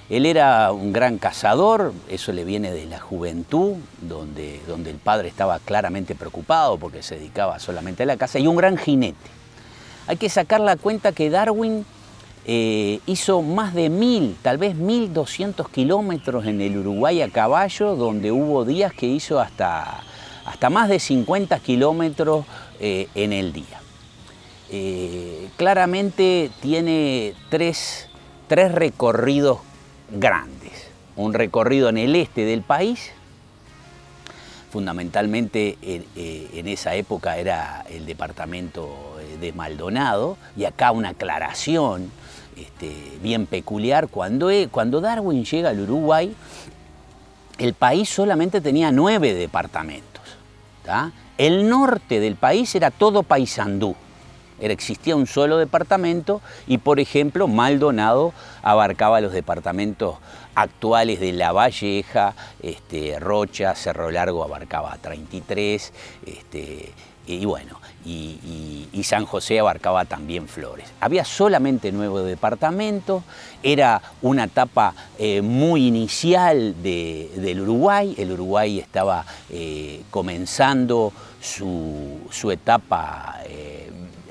Él era un gran cazador, eso le viene de la juventud, donde el padre estaba claramente preocupado porque se dedicaba solamente a la caza, y un gran jinete. Hay que sacar la cuenta que Darwin hizo más de 1000, tal vez 1200 kilómetros en el Uruguay a caballo, donde hubo días que hizo hasta más de 50 kilómetros en el día. Claramente tiene tres recorridos grandes. Un recorrido en el este del país, fundamentalmente en esa época era el departamento de Maldonado, y acá una aclaración bien peculiar. Cuando Darwin llega al Uruguay, el país solamente tenía 9 departamentos, ¿tá? El norte del país era todo Paysandú. Existía un solo departamento y, por ejemplo, Maldonado abarcaba los departamentos actuales de La Valleja, Rocha, Cerro Largo abarcaba 33, y bueno, y San José abarcaba también Flores. Había solamente 9 departamentos, era una etapa muy inicial del Uruguay. El Uruguay estaba comenzando su etapa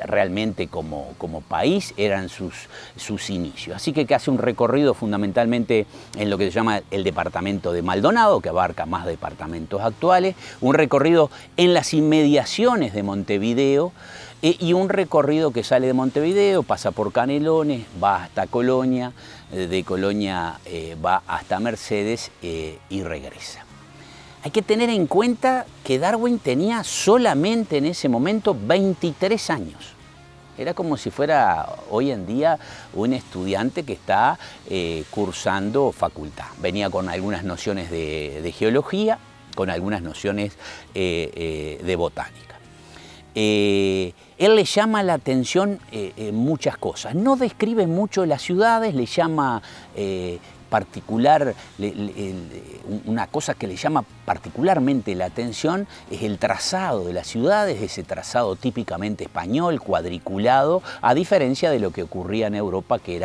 realmente como país eran sus inicios. Así que hace un recorrido fundamentalmente en lo que se llama el departamento de Maldonado, que abarca más departamentos actuales, un recorrido en las inmediaciones de Montevideo, y un recorrido que sale de Montevideo, pasa por Canelones, va hasta Colonia, de Colonia va hasta Mercedes y regresa. Hay que tener en cuenta que Darwin tenía solamente en ese momento 23 años. Era como si fuera hoy en día un estudiante que está cursando facultad. Venía con algunas nociones de geología, con algunas nociones de botánica. Él le llama la atención muchas cosas. No describe mucho las ciudades, le llama una cosa que le llama particularmente la atención es el trazado de las ciudades, ese trazado típicamente español, cuadriculado, a diferencia de lo que ocurría en Europa, que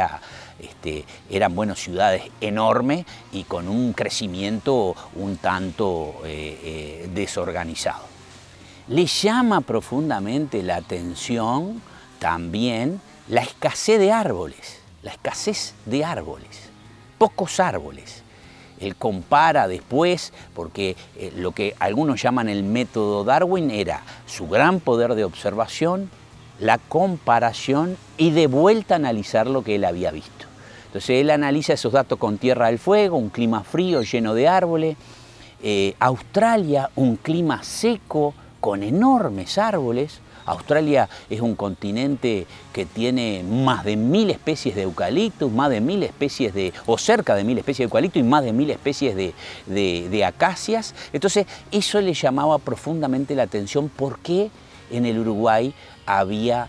eran ciudades enormes y con un crecimiento un tanto desorganizado. Le llama profundamente la atención también la escasez de árboles, pocos árboles. Él compara después, porque lo que algunos llaman el método Darwin era su gran poder de observación, la comparación y de vuelta analizar lo que él había visto. Entonces él analiza esos datos con Tierra del Fuego, un clima frío lleno de árboles, Australia, un clima seco con enormes árboles. Australia es un continente que tiene más de 1000 especies de eucaliptus, más de 1000 especies o cerca de 1000 especies de eucaliptus y más de 1000 especies de acacias. Entonces eso le llamaba profundamente la atención, por qué en el Uruguay había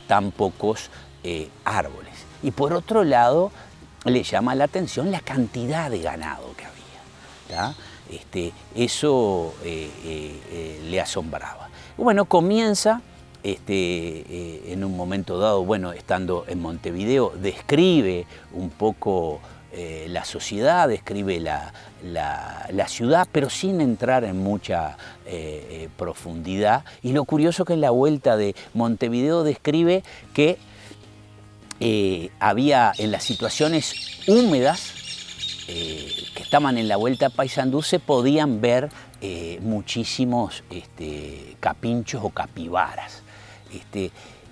tan pocos árboles. Y por otro lado le llama la atención la cantidad de ganado que había, ¿tá? Eso le asombraba. Bueno, comienza en un momento dado, estando en Montevideo, describe un poco la sociedad, describe la ciudad, pero sin entrar en mucha profundidad. Y lo curioso que en la vuelta de Montevideo describe que había en las situaciones húmedas que estaban en la vuelta a Paysandú, se podían ver muchísimos capinchos o capibaras.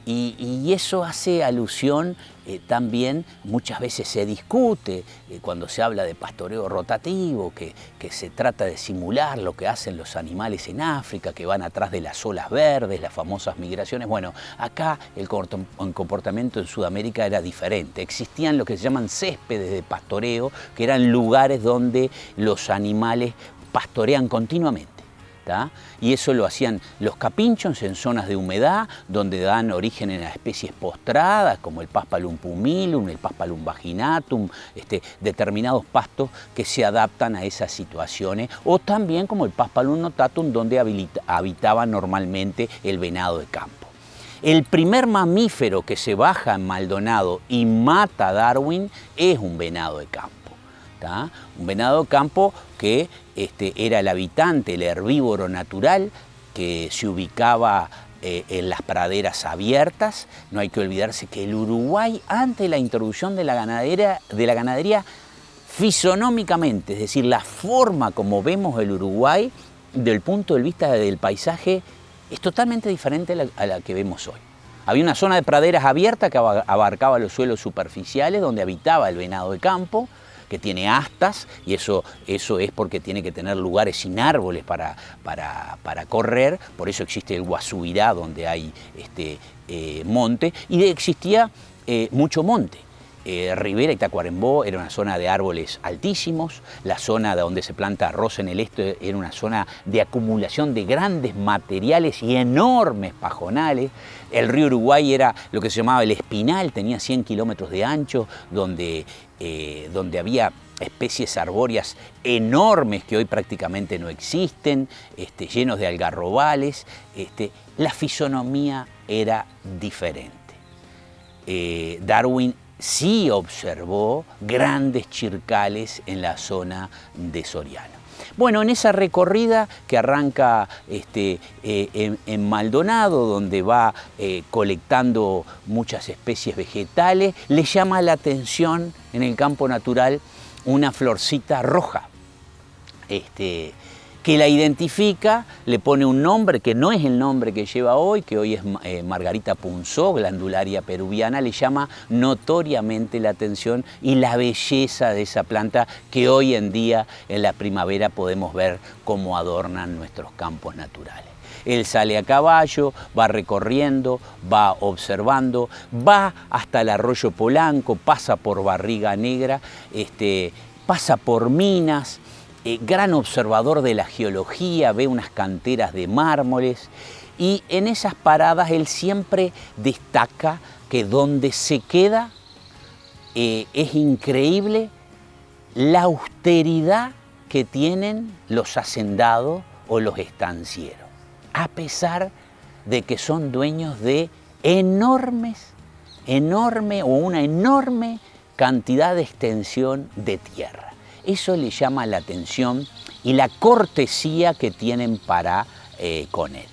Y eso hace alusión también, muchas veces se discute cuando se habla de pastoreo rotativo, que se trata de simular lo que hacen los animales en África, que van atrás de las olas verdes, las famosas migraciones. Bueno, acá el comportamiento en Sudamérica era diferente. Existían lo que se llaman céspedes de pastoreo, que eran lugares donde los animales pastorean continuamente. ¿tá? Y eso lo hacían los capinchos en zonas de humedad, donde dan origen a especies postradas, como el Paspalum pumilum, el Paspalum vaginatum, determinados pastos que se adaptan a esas situaciones, o también como el Paspalum notatum, donde habitaba normalmente el venado de campo. El primer mamífero que se baja en Maldonado y mata a Darwin es un venado de campo. ¿tá? Un venado de campo que era el habitante, el herbívoro natural, que se ubicaba en las praderas abiertas. No hay que olvidarse que el Uruguay, antes de la introducción de la ganadería, fisonómicamente, es decir, la forma como vemos el Uruguay, del punto de vista del paisaje, es totalmente diferente a la que vemos hoy. Había una zona de praderas abiertas que abarcaba los suelos superficiales, donde habitaba el venado de campo, que tiene astas, y eso es porque tiene que tener lugares sin árboles para correr. Por eso existe el Guasubirá, donde hay monte, y existía mucho monte. Rivera y Tacuarembó era una zona de árboles altísimos, la zona donde se planta arroz en el este era una zona de acumulación de grandes materiales y enormes pajonales. El río Uruguay era lo que se llamaba el Espinal, tenía 100 kilómetros de ancho, donde había especies arbóreas enormes que hoy prácticamente no existen, llenos de algarrobales. La fisonomía era diferente. Darwin sí observó grandes chircales en la zona de Soriano. Bueno, en esa recorrida que arranca en Maldonado, donde va colectando muchas especies vegetales, le llama la atención en el campo natural una florcita roja, que la identifica, le pone un nombre que no es el nombre que lleva hoy, que hoy es Margarita punzó, glandularia peruviana, le llama notoriamente la atención y la belleza de esa planta que hoy en día en la primavera podemos ver cómo adornan nuestros campos naturales. Él sale a caballo, va recorriendo, va observando, va hasta el arroyo Polanco, pasa por Barriga Negra, pasa por minas, gran observador de la geología, ve unas canteras de mármoles y en esas paradas él siempre destaca que donde se queda es increíble la austeridad que tienen los hacendados o los estancieros, a pesar de que son dueños de una enorme cantidad de extensión de tierra. Eso le llama la atención y la cortesía que tienen para con él.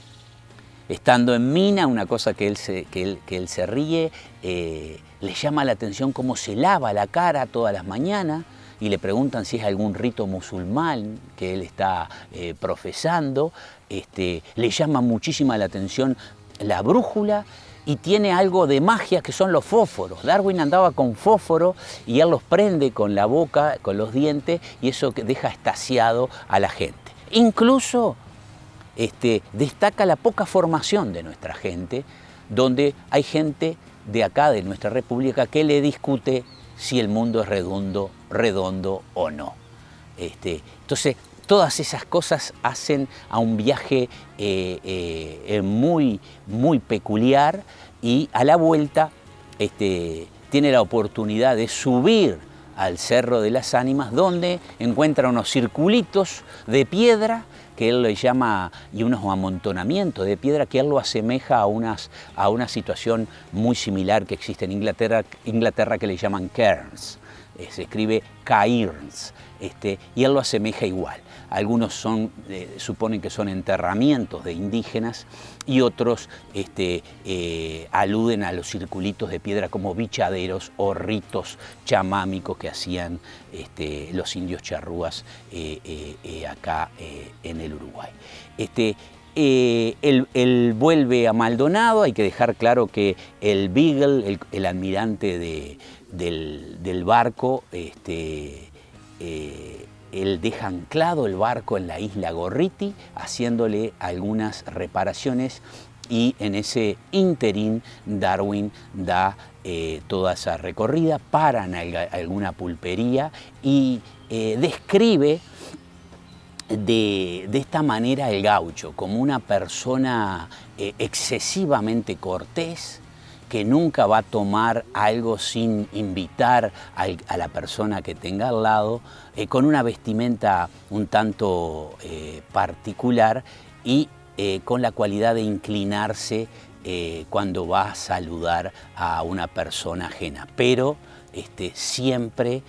Estando en mina, una cosa que él se ríe, le llama la atención cómo se lava la cara todas las mañanas y le preguntan si es algún rito musulmán que él está profesando. Le llama muchísima la atención la brújula y tiene algo de magia que son los fósforos. Darwin andaba con fósforo y él los prende con la boca, con los dientes, y eso deja extasiado a la gente. Incluso destaca la poca formación de nuestra gente, donde hay gente de acá, de nuestra república, que le discute si el mundo es redondo o no. Entonces, todas esas cosas hacen a un viaje muy peculiar y a la vuelta tiene la oportunidad de subir al Cerro de las Ánimas, donde encuentra unos circulitos de piedra que él le llama, y unos amontonamientos de piedra que él lo asemeja a una situación muy similar que existe en Inglaterra que le llaman cairns. Se escribe cairns, y él lo asemeja igual. Algunos suponen que son enterramientos de indígenas y otros aluden a los circulitos de piedra como bichaderos o ritos chamámicos que hacían los indios charrúas acá en el Uruguay. Él vuelve a Maldonado. Hay que dejar claro que el Beagle, el almirante del barco, él deja anclado el barco en la isla Gorriti, haciéndole algunas reparaciones, y en ese interín Darwin da toda esa recorrida, paran alguna pulpería y describe de esta manera el gaucho como una persona excesivamente cortés, que nunca va a tomar algo sin invitar a la persona que tenga al lado, con una vestimenta un tanto particular y con la cualidad de inclinarse cuando va a saludar a una persona ajena, pero siempre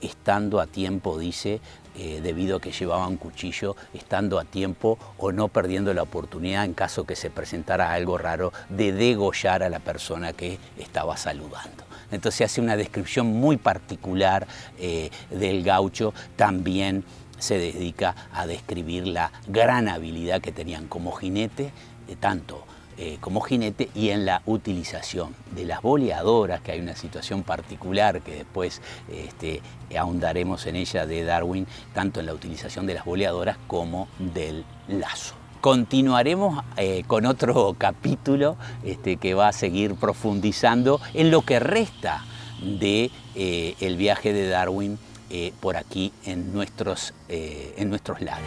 estando a tiempo, dice, debido a que llevaba un cuchillo, estando a tiempo o no perdiendo la oportunidad en caso que se presentara algo raro de degollar a la persona que estaba saludando. Entonces hace una descripción muy particular del gaucho. También se dedica a describir la gran habilidad que tenían como jinete, tanto como jinete y en la utilización de las boleadoras, que hay una situación particular que después ahondaremos en ella de Darwin, tanto en la utilización de las boleadoras como del lazo. Continuaremos con otro capítulo que va a seguir profundizando en lo que resta de el viaje de Darwin por aquí en nuestros lares.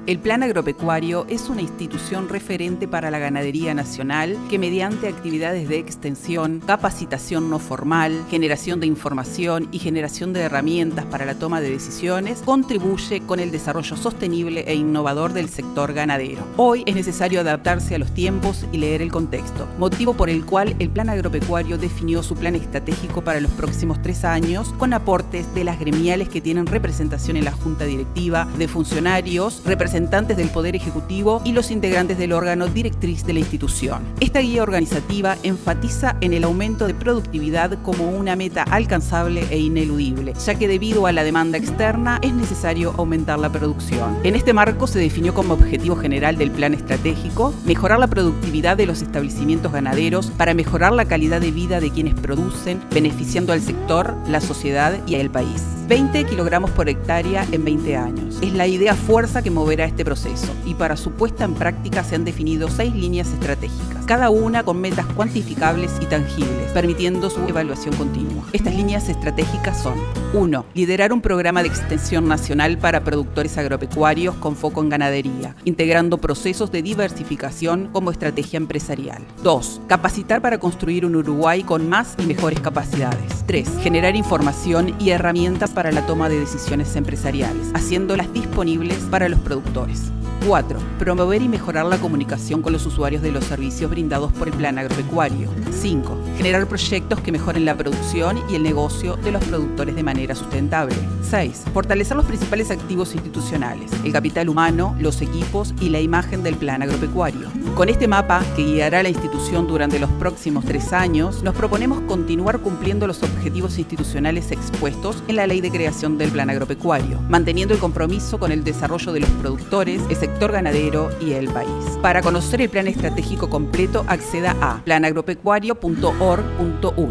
El Plan Agropecuario es una institución referente para la ganadería nacional que mediante actividades de extensión, capacitación no formal, generación de información y generación de herramientas para la toma de decisiones contribuye con el desarrollo sostenible e innovador del sector ganadero. Hoy es necesario adaptarse a los tiempos y leer el contexto, motivo por el cual el Plan Agropecuario definió su plan estratégico para los próximos 3 años con aportes de las gremiales que tienen representación en la Junta Directiva, de funcionarios, representantes del Poder Ejecutivo y los integrantes del órgano directriz de la institución. Esta guía organizativa enfatiza en el aumento de productividad como una meta alcanzable e ineludible, ya que debido a la demanda externa es necesario aumentar la producción. En este marco se definió como objetivo general del plan estratégico mejorar la productividad de los establecimientos ganaderos para mejorar la calidad de vida de quienes producen, beneficiando al sector, la sociedad y al país. 20 kilogramos por hectárea en 20 años. Es la idea fuerza que moverá este proceso y para su puesta en práctica se han definido 6 líneas estratégicas, cada una con metas cuantificables y tangibles, permitiendo su evaluación continua. Estas líneas estratégicas son: 1. Liderar un programa de extensión nacional para productores agropecuarios con foco en ganadería, integrando procesos de diversificación como estrategia empresarial. 2. Capacitar para construir un Uruguay con más y mejores capacidades. 3. Generar información y herramientas para la toma de decisiones empresariales, haciéndolas disponibles para los productores. 4. Promover y mejorar la comunicación con los usuarios de los servicios brindados por el Plan Agropecuario. 5. Generar proyectos que mejoren la producción y el negocio de los productores de manera sustentable. 6. Fortalecer los principales activos institucionales, el capital humano, los equipos y la imagen del Plan Agropecuario. Con este mapa, que guiará a la institución durante los próximos 3 años, nos proponemos continuar cumpliendo los objetivos institucionales expuestos en la Ley de Creación del Plan Agropecuario, manteniendo el compromiso con el desarrollo de los productores, el sector ganadero y el país. Para conocer el plan estratégico completo, acceda a planagropecuario.org.uy.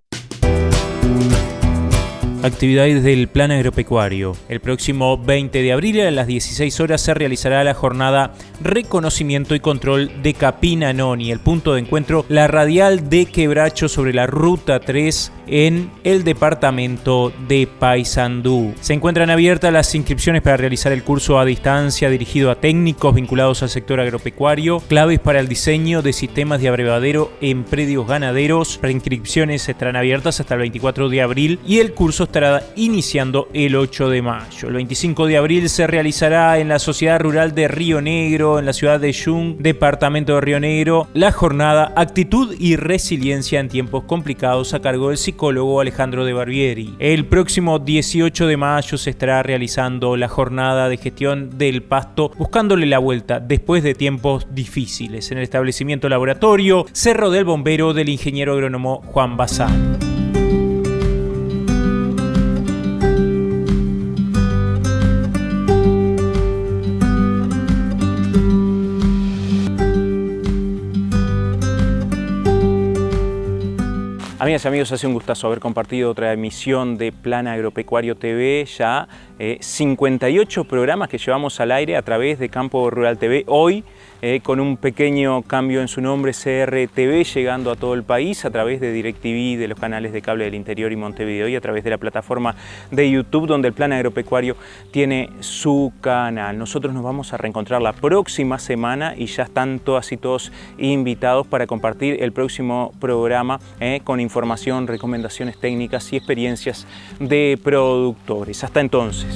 Actividades del Plan Agropecuario. El próximo 20 de abril a las 16 horas se realizará la jornada Reconocimiento y Control de Capina Noni, el punto de encuentro, la radial de Quebracho sobre la Ruta 3 en el departamento de Paysandú. Se encuentran abiertas las inscripciones para realizar el curso a distancia dirigido a técnicos vinculados al sector agropecuario, claves para el diseño de sistemas de abrevadero en predios ganaderos. Preinscripciones estarán abiertas hasta el 24 de abril y el curso estará iniciando el 8 de mayo. El 25 de abril se realizará en la Sociedad Rural de Río Negro, en la ciudad de Yung, departamento de Río Negro, la jornada Actitud y Resiliencia en tiempos complicados a cargo del psicólogo Alejandro de Barbieri. El próximo 18 de mayo se estará realizando la jornada de gestión del pasto, buscándole la vuelta después de tiempos difíciles en el establecimiento laboratorio Cerro del Bombero del ingeniero agrónomo Juan Bazán. Amigas y amigos, hace un gustazo haber compartido otra emisión de Plan Agropecuario TV, ya 58 programas que llevamos al aire a través de Campo Rural TV, hoy con un pequeño cambio en su nombre, CRTV, llegando a todo el país a través de DirecTV, de los canales de cable del interior y Montevideo y a través de la plataforma de YouTube donde el Plan Agropecuario tiene su canal. Nosotros nos vamos a reencontrar la próxima semana y ya están todas y todos invitados para compartir el próximo programa con información, recomendaciones técnicas y experiencias de productores. Hasta entonces.